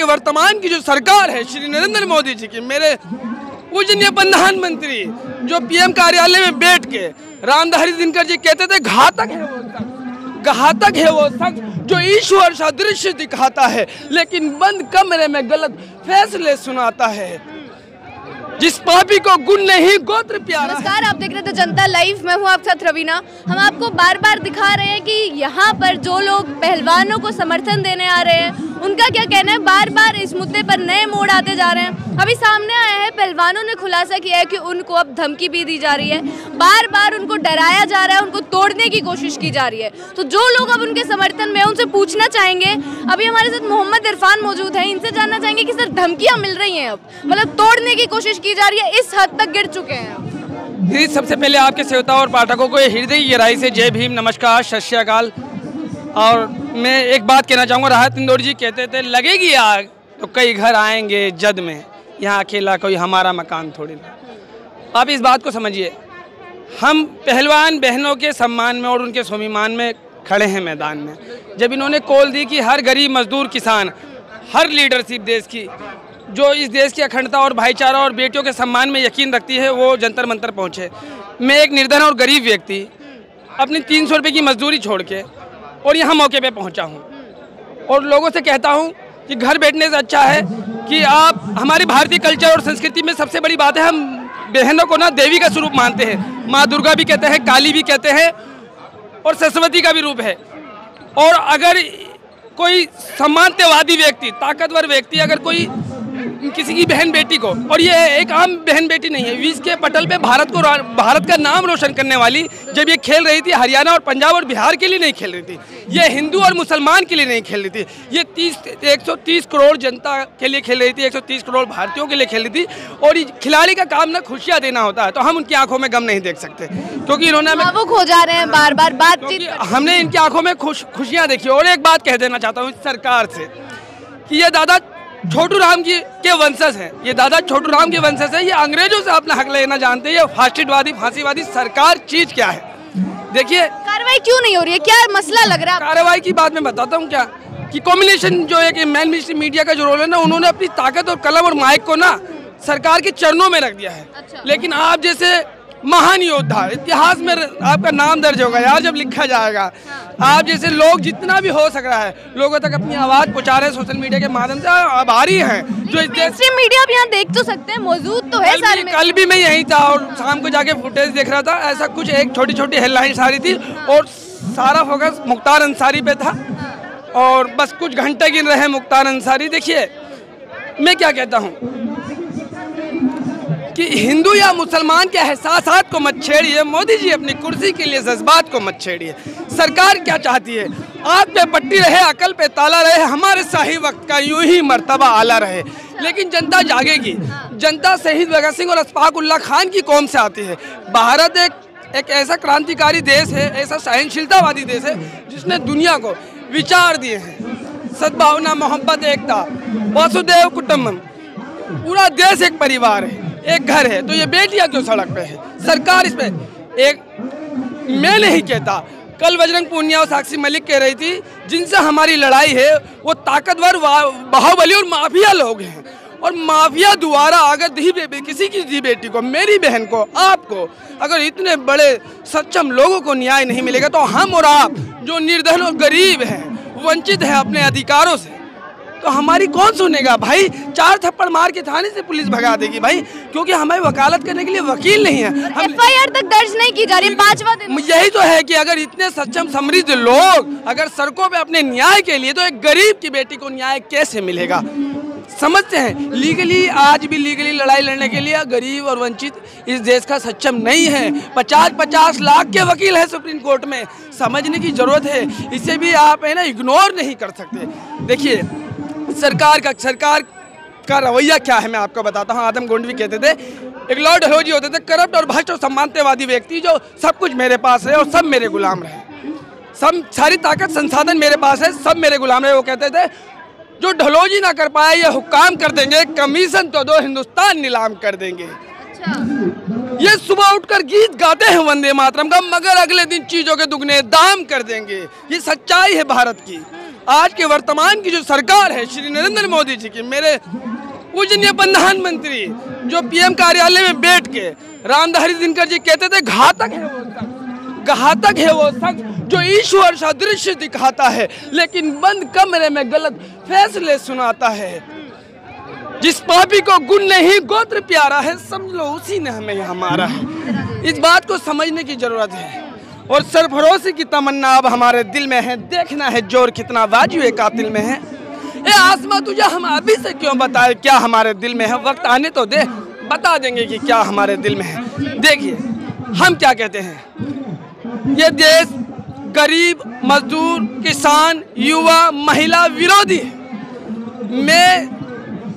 वर्तमान की जो सरकार है श्री नरेंद्र मोदी जी की, मेरे पूजनीय प्रधानमंत्री जो पीएम कार्यालय में बैठ के रामधारी दिनकर जी कहते थे घातक है वो शख्स, घातक है वो शख्स जो ईश्वर सदृश दिखाता है लेकिन बंद कमरे में गलत फैसले सुनाता है, जिस पापी को गुण नहीं गोत्र प्यारा। नमस्कार, आप देख रहे थे जनता लाइव, मैं हूं आपके साथ रवीना। हम आपको बार बार दिखा रहे हैं कि यहाँ पर जो लोग पहलवानों को समर्थन देने आ रहे हैं उनका क्या कहना है। बार बार इस मुद्दे पर नए मोड़ आते जा रहे हैं। अभी सामने आया है, पहलवानों ने खुलासा किया है कि उनको अब धमकी भी दी जा रही है, बार बार उनको डराया जा रहा है, उनको तोड़ने की कोशिश की जा रही है। तो जो लोग अब उनके समर्थन में उनसे पूछना चाहेंगे, अभी हमारे साथ मोहम्मद इरफान मौजूद है, इनसे जानना चाहेंगे कि सर धमकियाँ मिल रही हैं, अब मतलब तोड़ने की कोशिश की जा रही है, इस हद तक गिर चुके हैं। सबसे पहले आपके श्रोताओं और पाठकों को हृदय गहराई से जय भीम, नमस्कार, सत श्री अकाल। और मैं एक बात कहना चाहूँगा, राहत इंदौर जी कहते थे लगेगी आग तो कई घर आएंगे जद में, यहाँ अकेला कोई हमारा मकान थोड़ी ना। आप इस बात को समझिए, हम पहलवान बहनों के सम्मान में और उनके स्वाभिमान में खड़े हैं मैदान में। जब इन्होंने कॉल दी कि हर गरीब मजदूर किसान, हर लीडरशिप देश की जो इस देश की अखंडता और भाईचारा और बेटियों के सम्मान में यकीन रखती है वो जंतर मंतर पहुँचे। मैं एक निर्धन और गरीब व्यक्ति अपनी 300 रुपये की मजदूरी छोड़ के और यहाँ मौके पे पहुँचा हूँ और लोगों से कहता हूँ कि घर बैठने से अच्छा है कि आप हमारी भारतीय कल्चर और संस्कृति में सबसे बड़ी बात है, हम बहनों को ना देवी का स्वरूप मानते हैं। माँ दुर्गा भी कहते हैं, काली भी कहते हैं और सरस्वती का भी रूप है। और अगर कोई सम्मानवादी व्यक्ति, ताकतवर व्यक्ति अगर कोई किसी की बहन बेटी को, और ये एक आम बहन बेटी नहीं है, विश्व के पटल पे भारत का नाम रोशन करने वाली, जब ये खेल रही थी हरियाणा और पंजाब और बिहार के लिए नहीं खेल रही थी, ये हिंदू और मुसलमान के लिए नहीं खेल रही थी, ये 130 करोड़ जनता के लिए खेल रही थी, 130 करोड़ भारतीयों के लिए खेल रही थी। और खिलाड़ी का काम ना खुशियाँ देना होता है, तो हम उनकी आंखों में गम नहीं देख सकते क्योंकि इन्होंने भावुक हो जा रहे हैं बार बार बातचीत, हमने इनकी आंखों में खुशियाँ देखी। और एक बात कह देना चाहता हूँ सरकार से कि ये दादा छोटू राम जी के वंशज हैं, ये दादा छोटू राम के वंशज हैं, ये अंग्रेजों से अपना हक लेना जानते हैं। ये फासिस्टवादी फांसीवादी सरकार चीज क्या है, देखिए कार्रवाई क्यों नहीं हो रही है, क्या मसला लग रहा है? कार्रवाई की बात मैं बताता हूँ क्या कि कॉम्बिनेशन जो एक मैन मीडिया का जो रोल है ना, उन्होंने अपनी ताकत और कलम और माइक को ना सरकार के चरणों में रख दिया है। अच्छा। लेकिन आप जैसे महान योद्धा, इतिहास में आपका नाम दर्ज होगा यार जब लिखा जाएगा। आप जैसे लोग जितना भी हो सक रहा है लोगों तक अपनी आवाज पहुंचा रहे हैं सोशल मीडिया के माध्यम से, आभारी हैं जो इस देश मीडिया भी यहाँ देख तो सकते हैं, मौजूद तो है सारे में। कल भी मैं यहीं था और शाम को जाके फुटेज देख रहा था, ऐसा कुछ एक छोटी छोटी हेडलाइंस आ रही थी और सारा फोकस मुख्तार अंसारी पे था और बस कुछ घंटे गिन रहे मुख्तार अंसारी। देखिए मैं क्या कहता हूँ कि हिंदू या मुसलमान के एहसासात को मत छेड़िए, मोदी जी अपनी कुर्सी के लिए जज्बात को मत छेड़िए। सरकार क्या चाहती है, आग पे पट्टी रहे, अकल पे ताला रहे, हमारे शाही वक्त का यूं ही मर्तबा आला रहे। लेकिन जनता जागेगी, जनता शहीद भगत सिंह और अशफाक उल्लाह खान की कौम से आती है। भारत एक ऐसा क्रांतिकारी देश है, ऐसा सहनशीलतावादी देश है जिसने दुनिया को विचार दिए हैं, सद्भावना, मोहब्बत, एकता, वसुदेव कुटुंबकम, पूरा देश एक परिवार है, एक घर है। तो ये बेटियां क्यों सड़क पे है? सरकार इस पे एक, मैं नहीं कहता, कल बजरंग पूनिया और साक्षी मलिक कह रही थी जिनसे हमारी लड़ाई है वो ताकतवर बाहुबली और माफिया लोग हैं। और माफिया द्वारा अगर किसी की दी बेटी को, मेरी बहन को, आपको अगर इतने बड़े सक्षम लोगों को न्याय नहीं मिलेगा तो हम और आप जो निर्धन और गरीब हैं, वंचित हैं अपने अधिकारों से, तो हमारी कौन सुनेगा भाई? 4 थप्पड़ मार के थाने से पुलिस भगा देगी भाई, क्योंकि हमें वकालत करने के लिए वकील नहीं है। हम FIR तक दर्ज नहीं की जा रही, 5वां दिन। यही तो है कि अगर इतने सक्षम समृद्ध लोग अगर सड़कों पे अपने न्याय के लिए, तो एक गरीब की बेटी को न्याय कैसे मिलेगा? समझते हैं लीगली, आज भी लीगली लड़ाई लड़ने के लिए गरीब और वंचित इस देश का सक्षम नहीं है। 50-50 लाख के वकील हैं सुप्रीम कोर्ट में, समझने की जरूरत है। इसे भी आप है ना इग्नोर नहीं कर सकते। देखिए सरकार का रवैया क्या है मैं आपको बताता हूँ। आदम गोंडवी कहते थे, एक लॉर्ड डलहौजी होते थे, करप्ट और भ्रष्ट और सम्मानवादी व्यक्ति, जो सब कुछ मेरे पास है और सब मेरे गुलाम रहे, सब सारी ताकत संसाधन मेरे पास है, सब मेरे गुलाम रहे। वो कहते थे जो डलहौजी ना कर पाए ये हुक्काम कर देंगे, कमीशन तो दो हिंदुस्तान नीलाम कर देंगे। अच्छा। ये सुबह उठकर गीत गाते हैं वंदे मातरम का, मगर अगले दिन चीजों के दुगने दाम कर देंगे। ये सच्चाई है भारत की। आज के वर्तमान की जो सरकार है श्री नरेंद्र मोदी जी की, मेरे पूजनीय प्रधानमंत्री जो पीएम कार्यालय में बैठ के रामधारी दिनकर जी कहते थे घातक है वो शख्स, घातक है वो शख्स जो ईश्वर सदृश दिखाता है लेकिन बंद कमरे में गलत फैसले सुनाता है। जिस पापी को गुण नहीं गोत्र प्यारा है, समझ लो उसी ने हमें यहाँ मारा है। इस बात को समझने की जरूरत है और सरफरोशी की तमन्ना अब हमारे दिल में है। देखना है जोर कितना वाजिब कातिल में है। ए आसमा तुझे हम अभी से क्यों बताए क्या हमारे दिल में है, वक्त आने तो दे, बता देंगे कि क्या हमारे दिल में है। देखिए हम क्या कहते हैं, ये देश गरीब, मजदूर, किसान, युवा, महिला विरोधी है।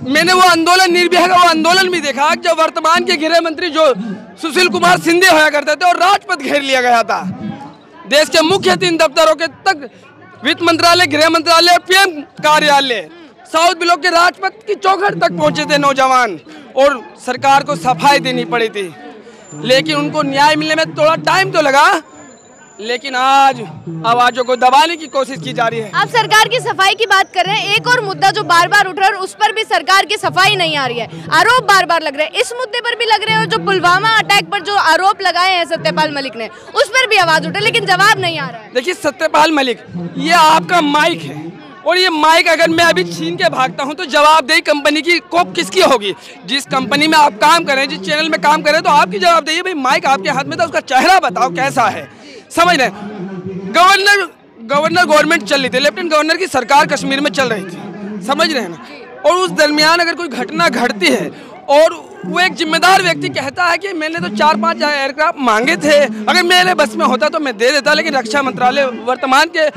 मैंने वो आंदोलन निर्भया का वो आंदोलन भी देखा जब वर्तमान के गृह मंत्री जो सुशील कुमार शिंदे होया करते थे और राजपथ घेर लिया गया था। देश के मुख्य 3 दफ्तरों के तक, वित्त मंत्रालय, गृह मंत्रालय, पीएम कार्यालय, साउथ ब्लॉक के राजपथ की चौखट तक पहुंचे थे नौजवान और सरकार को सफाई देनी पड़ी थी। लेकिन उनको न्याय मिलने में थोड़ा टाइम तो लगा, लेकिन आज आवाजों को दबाने की कोशिश की जा रही है। आप सरकार की सफाई की बात कर रहे हैं, एक और मुद्दा जो बार बार उठ रहा है उस पर भी सरकार की सफाई नहीं आ रही है, आरोप बार बार लग रहे हैं। इस मुद्दे पर भी लग रहे हैं और जो पुलवामा अटैक पर जो आरोप लगाए हैं सत्यपाल मलिक ने, उस पर भी आवाज उठे लेकिन जवाब नहीं आ रहा है। देखिए सत्यपाल मलिक, ये आपका माइक है और ये माइक अगर मैं अभी छीन के भागता हूँ तो जवाबदेही कंपनी की को किसकी होगी? जिस कंपनी में आप काम करें, जिस चैनल में काम करें, तो आपकी जवाबदेही। भाई माइक आपके हाथ में था, उसका चेहरा बताओ कैसा है, समझ रहे? गवर्नर गवर्नमेंट चल रही थी, लेफ्टिनेंट गवर्नर की सरकार कश्मीर में चल रही थी, समझ रहे हैं ना? और उस दरमियान अगर कोई घटना घटती है और वो एक जिम्मेदार व्यक्ति कहता है कि मैंने तो 4-5 एयरक्राफ्ट मांगे थे, अगर मेरे बस में होता तो मैं दे देता, लेकिन रक्षा मंत्रालय वर्तमान के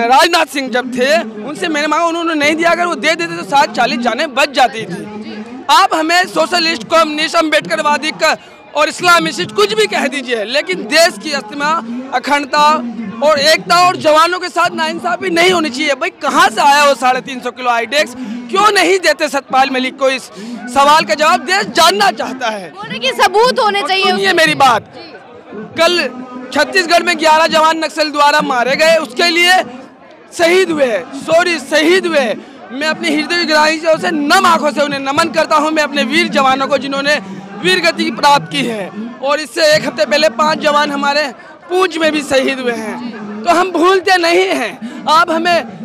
राजनाथ सिंह जब थे उनसे मैंने मांगा, उन्होंने नहीं दिया। अगर वो दे देते तो 40 जानें बच जाती थी। आप हमें सोशलिस्ट, कम्युनिस्ट, अम्बेडकरवादी और इस्लामिस्ट कुछ भी कह दीजिए, लेकिन देश की अस्मिता, अखंडता और एकता और जवानों के साथ नाइंसाफी नहीं होनी चाहिए। भाई कहाँ से आया वो 350 किलो आईडेक्स? क्यों नहीं देते सत्यपाल मलिक को? इस सवाल का जवाब देश जानना चाहता है। बोले कि सबूत होने चाहिए। सुनिए मेरी बात, कल छत्तीसगढ़ में 11 जवान नक्सल द्वारा मारे गए, उसके लिए शहीद हुए। मैं अपनी हृदय गहराइयों से नम आंखों से उन्हें नमन करता हूँ। मैं अपने वीर जवानों को जिन्होंने वीर गति प्राप्त की है, और इससे 1 हफ्ते पहले 5 जवान हमारे पूंछ में भी शहीद हुए हैं। तो हम भूलते नहीं हैं। आप हमें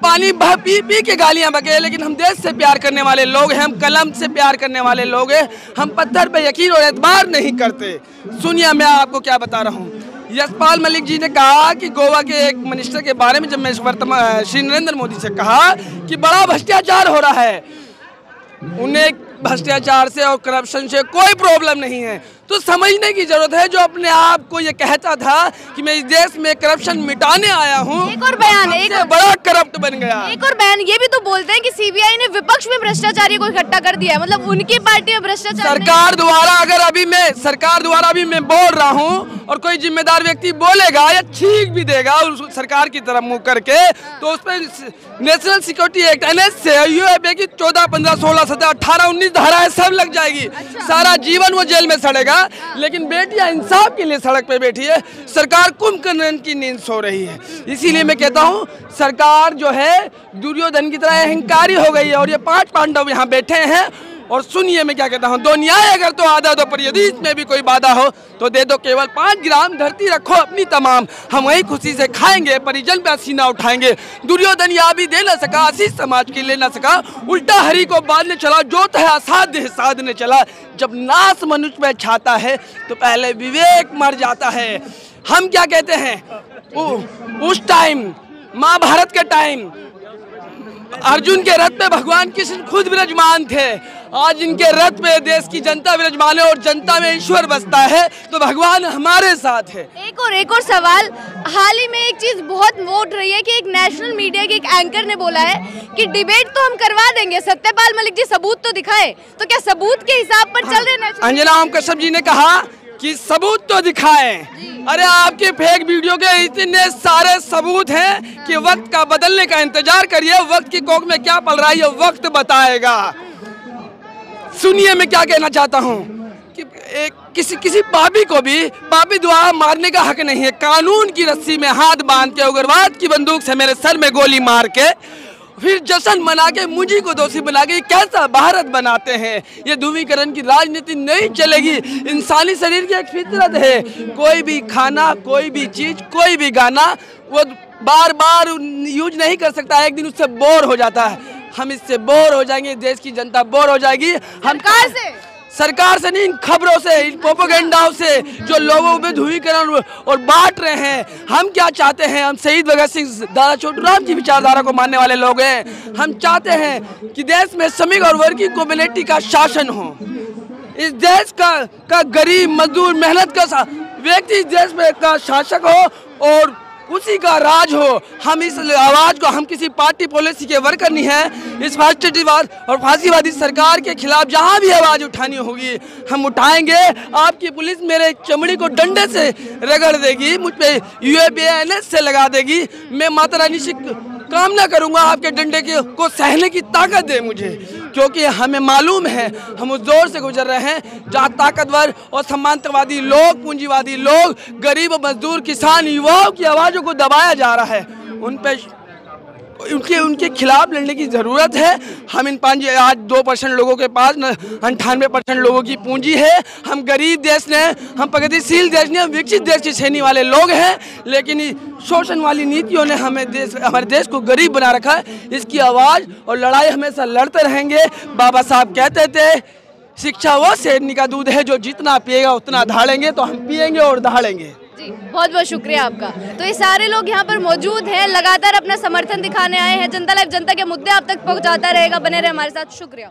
पानी पी के गालियां बके, लेकिन हम देश से प्यार करने वाले लोग हैं, हम कलम से प्यार करने वाले लोग हैं, हम पत्थर पे यकीन और एतबार नहीं करते। सुनिए मैं आपको क्या बता रहा हूँ। यशपाल मलिक जी ने कहा कि गोवा के एक मिनिस्टर के बारे में जब मैं श्री नरेंद्र मोदी से कहा कि बड़ा भ्रष्टाचार हो रहा है, उन्हें भ्रष्टाचार से और करप्शन से कोई प्रॉब्लम नहीं है, तो समझने की जरूरत है। जो अपने आप को ये कहता था कि मैं इस देश में करप्शन मिटाने आया हूँ, एक और बयान, एक बड़ा करप्ट बन गया। एक और बयान ये भी तो बोलते हैं कि सीबीआई ने विपक्ष में भ्रष्टाचारी को इकट्ठा कर दिया है, मतलब उनकी पार्टी में भ्रष्टाचार। सरकार द्वारा अभी मैं बोल रहा हूँ और कोई जिम्मेदार व्यक्ति बोलेगा या छींक भी देगा उस सरकार की तरफ मुँह करके, तो उस पर नेशनल सिक्योरिटी एक्ट NS से यूएपी की 14, 15, 16, 17, 18, 19 धाराएं सब लग जाएगी। सारा जीवन वो जेल में सड़ेगा। लेकिन बेटियां इंसाफ के लिए सड़क पे बैठी है, सरकार कुंभकर्ण की नींद सो रही है। इसीलिए मैं कहता हूँ सरकार जो है दुर्योधन की तरह अहंकारी हो गई है, और ये 5 पांडव यहाँ बैठे हैं। और सुनिए मैं क्या कहता हूँ, 2 न्याय अगर तो आधा दो, पर यदि इसमें भी कोई बाधा हो तो दे दो केवल 5 ग्राम, धरती रखो अपनी तमाम, हम वही खुशी से खाएंगे, परिजन पे सीना उठाएंगे। दुर्योधन या भी दे न सका, आशीष समाज की ले न सका, उल्टा हरि को बांधने चला, जो है असाध्य साधने चला। जब नाश मनुष्य में छाता है तो पहले विवेक मर जाता है। हम क्या कहते हैं, उस टाइम महाभारत के टाइम अर्जुन के रथ पे भगवान कृष्ण खुद विराजमान थे, आज इनके रथ पे देश की जनता विराजमान है और जनता में ईश्वर बसता है, तो भगवान हमारे साथ है। एक और सवाल, हाल ही में एक चीज बहुत वोट रही है कि एक नेशनल मीडिया के एक एंकर ने बोला है कि डिबेट तो हम करवा देंगे, सत्यपाल मलिक जी सबूत तो दिखाए। तो क्या सबूत के हिसाब पर चल रहे हैं? अंजना ओम कश्यप जी ने कहा कि सबूत तो दिखाएं। अरे आपके फेक वीडियो के इतने सारे सबूत हैं कि वक्त का बदलने का इंतजार करिए। वक्त की कोख में क्या पल रहा है ये वक्त बताएगा। सुनिए मैं क्या कहना चाहता हूँ कि एक किसी पापी को भी पापी दुआ मारने का हक नहीं है। कानून की रस्सी में हाथ बांध के उग्रवाद की बंदूक से मेरे सर में गोली मार के फिर जश्न मना के मुझे को दोषी बना के कैसा भारत बनाते हैं। ये ध्रुवीकरण की राजनीति नहीं चलेगी। इंसानी शरीर की एक फितरत है, कोई भी खाना, कोई भी चीज, कोई भी गाना वो बार बार यूज नहीं कर सकता, एक दिन उससे बोर हो जाता है। हम इससे बोर हो जाएंगे, देश की जनता बोर हो जाएगी। हम सरकार से नहीं, इन खबरों से, इन प्रोपेगेंडाओं से जो लोगों में ध्रुवीकरण और बांट रहे हैं। हम क्या चाहते हैं? हम शहीद भगत सिंह, दादा छोटू राम की विचारधारा को मानने वाले लोग हैं। हम चाहते हैं कि देश में श्रमिक और वर्गीय कम्युनिटी का शासन हो। इस देश का गरीब मजदूर मेहनत का व्यक्ति इस देश में का शासक हो और उसी का राज हो। हम इस आवाज को, हम किसी पार्टी पॉलिसी के वर्कर नहीं है। इस फासिस्टवाद और फांसीवादी सरकार के खिलाफ जहां भी आवाज उठानी होगी हम उठाएंगे। आपकी पुलिस मेरे चमड़ी को डंडे से रगड़ देगी, मुझ पे UAPNS से लगा देगी। मैं माता रानी से कामना करूंगा आपके डंडे को सहने की ताकत दे मुझे, क्योंकि हमें मालूम है हम उस दौर से गुजर रहे हैं जहाँ ताकतवर और सम्मानवादी लोग, पूंजीवादी लोग, गरीब मजदूर, किसान, युवाओं की आवाज़ों को दबाया जा रहा है। उनके खिलाफ लड़ने की ज़रूरत है। हम इन आज 2% लोगों के पास 98% लोगों की पूंजी है। हम गरीब देश ने, हम प्रगतिशील देश ने, हम विकसित देश की श्रेणी वाले लोग हैं, लेकिन शोषण वाली नीतियों ने हमारे देश को गरीब बना रखा है। इसकी आवाज़ और लड़ाई हमेशा लड़ते रहेंगे। बाबा साहब कहते थे शिक्षा वो शेरनी का दूध है जो जितना पिएगा उतना दहाड़ेंगे, तो हम पिएंगे और दहाड़ेंगे। जी, बहुत बहुत शुक्रिया आपका। तो ये सारे लोग यहाँ पर मौजूद हैं, लगातार अपना समर्थन दिखाने आए हैं। जनता लाइव जनता के मुद्दे आप तक पहुँचाता रहेगा, बने रहे हमारे साथ। शुक्रिया।